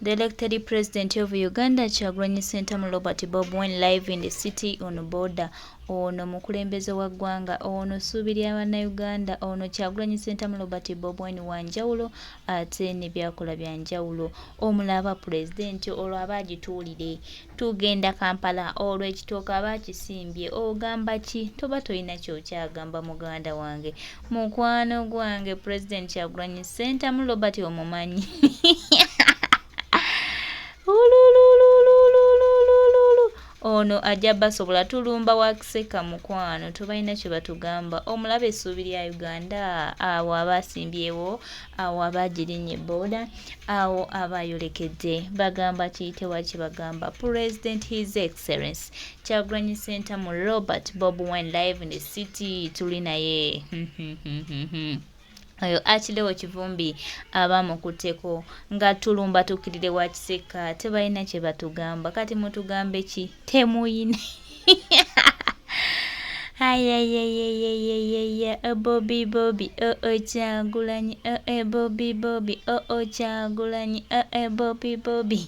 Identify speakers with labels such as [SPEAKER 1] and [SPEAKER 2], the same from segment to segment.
[SPEAKER 1] The elected president of Uganda, Kyagulanyi Ssentamu Robert Bobi Wine, live in the city on border. Ono mukulembeze wa ggwanga, ono ssuubi lya bannayuganda, ono Kyagulanyi Ssentamu Robert Bobi Wine wa njawulo ate ne byakola bya njawulo. Omulaba pulezidenti olwo aba agituulire. Tugenda Kampala olwo ekitooke aba akisimbye. Ogamba ki? Toba tolina kyokyagamba muganda wange. Mukwano gwange President Kyagulanyi Ssentamu Robert omumanyi. Ono ajja basobola tulumba Wakiseka mukwano tubalina kye batugamba. Omulaba essuubi lya Uganda, awo abasimbyewo, awo abagirinnye boda, awo abayolekedde bagamba kiyitewa kye bagamba. President His Excellency Kyagulanyi Ssentamu Robert Bobi Wine live in the city tuli naye. Oyo akirewo kivumbi abamukutteko nga tulumba tukirire Wakiseka tebalina kye batugamba. Kati mutugambe ki? Temuyina. Bobi Kyagulanyi, Bobi Kyagulanyi, Bobi.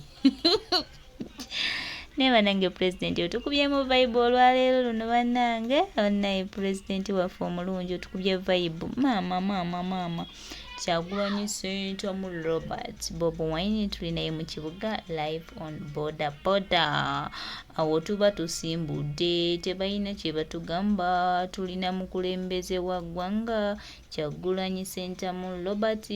[SPEAKER 1] Neba nange president otukubye mu vibe olwaleero luno bannange. Onaye president waffe omulungi otukubye vibe. Mama. Kyagulanyi Ssentamu Robert Bobi Wine tuli naye mu kibuga live on Bodaboda. Awo tuba tusimbudde tebalina kye batugamba. Tulina mukulembeze wa ggwanga Kyagulanyi Ssentamu Robert,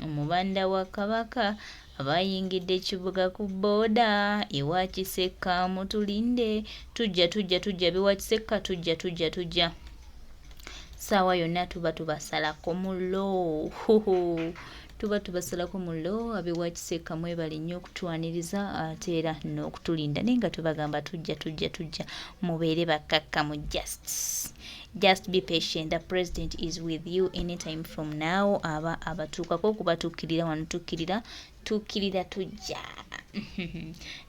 [SPEAKER 1] omubanda wa Kabaka abayingidde ekibuga ku boda ewa Kiseka. Mutulinde tujja biwakiseka tujja saawa yonna tuba tubasalako mulo. Tuba tubasalako mulo abewa Kiseka mwebale nnyo okutwaniriza ate era n'okutulinda naye nga tubagamba tujja mubeere bakkakkamu. Just be patient. The president is with you anytime from now. Aba abatuukako kuba tukkirira wano tukkirira tujja.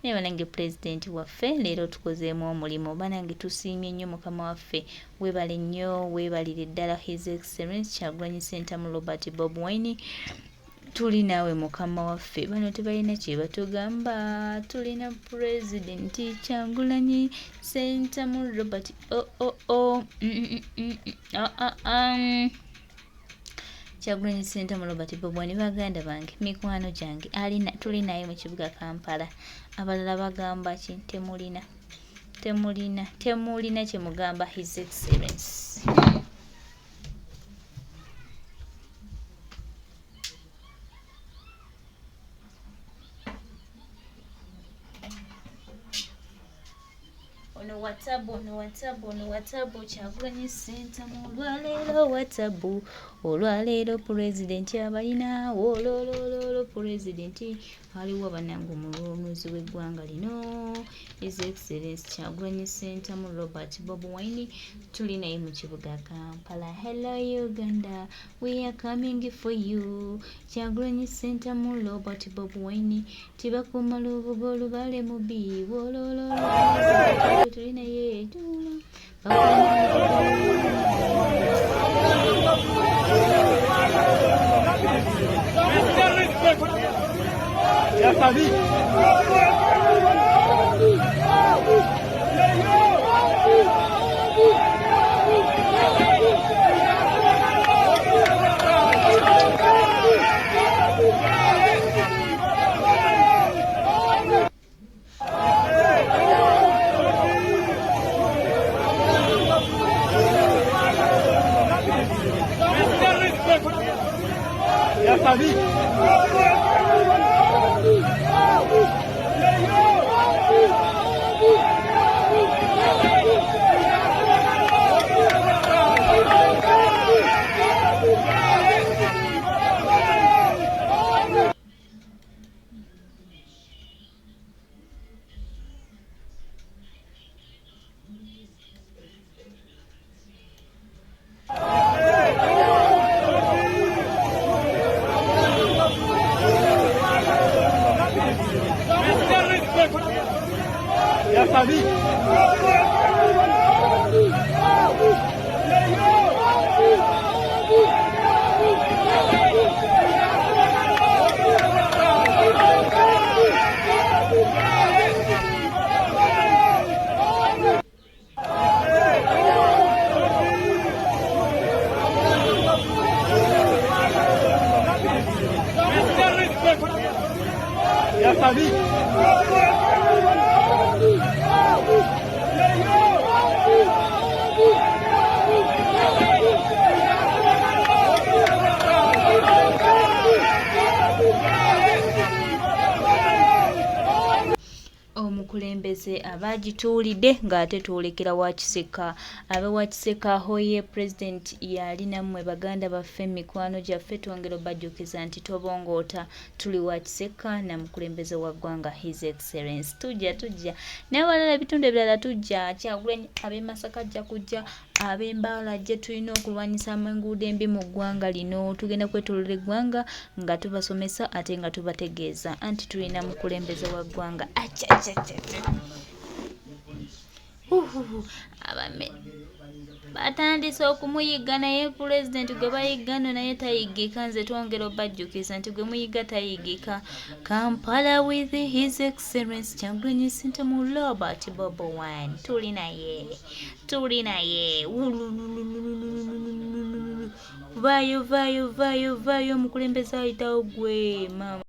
[SPEAKER 1] Neba nange president waffe leero tukozeemu omulimu. Banange tusiimye nnyo mukama waffe. Weebale nnyo, weebalire ddala His Excellency Kyagulanyi Ssentamu Robert Bobi Wine. Tuli naawe mukama waffe. Bano tebalina kye batugamba. Tulina president Kyagulanyi Ssentamu Robert Kyagulanyi Ssentamu Robert Bobi Wine. Baganda bange, mikwano gyange, tuli naye mu kibuga Kampala. Abalala bagamba ki? Temulina kye mugamba His Excellency. Ono watabu Kyagulanyi Ssentamu olwaleero president abalina wolololo president aliwo banange omulunuzi w'eggwanga lino His Excellency Kyagulanyi Ssentamu Robert Bobi Wine tuli naye mu kibuga Kampala. Hello Uganda, we are coming for you. Kyagulanyi Ssentamu Robert Bobi Wine tibakuuma lubugo olubale mubi wolololo tuli naye Omukulembeze abagituulidde ng'ate twolekera Wakiseka. Abe Wakiseka hoye President yali nammwe baganda baffe mikwano gyaffe twongera obajjukiza nti tobongoota tuli Wakiseka na mukulembeze wa ggwanga His Excellency. Tujja n'abalala ebitundu ebirala tujja Kyagulanyi ab'e Masaka ajja kujja ab'Embaala gye tulina okulwanyisa enguudo embi mu ggwanga lino. Tugenda kwetolera eggwanga nga tubasomesa ate nga tubategeeza anti tulina mukulembeze wa ggwanga. Abame batandise okumuyiga naye pulezidenti gwe bayiga nno naye tayigika. Nze twongera obajjukiza nti gwe muyiga tayigika. Kampala with His Excellency Kyagulanyi Ssentamu Robert Bobo Wine tuli naye vayo omukulembeze ayitawo gwe mama.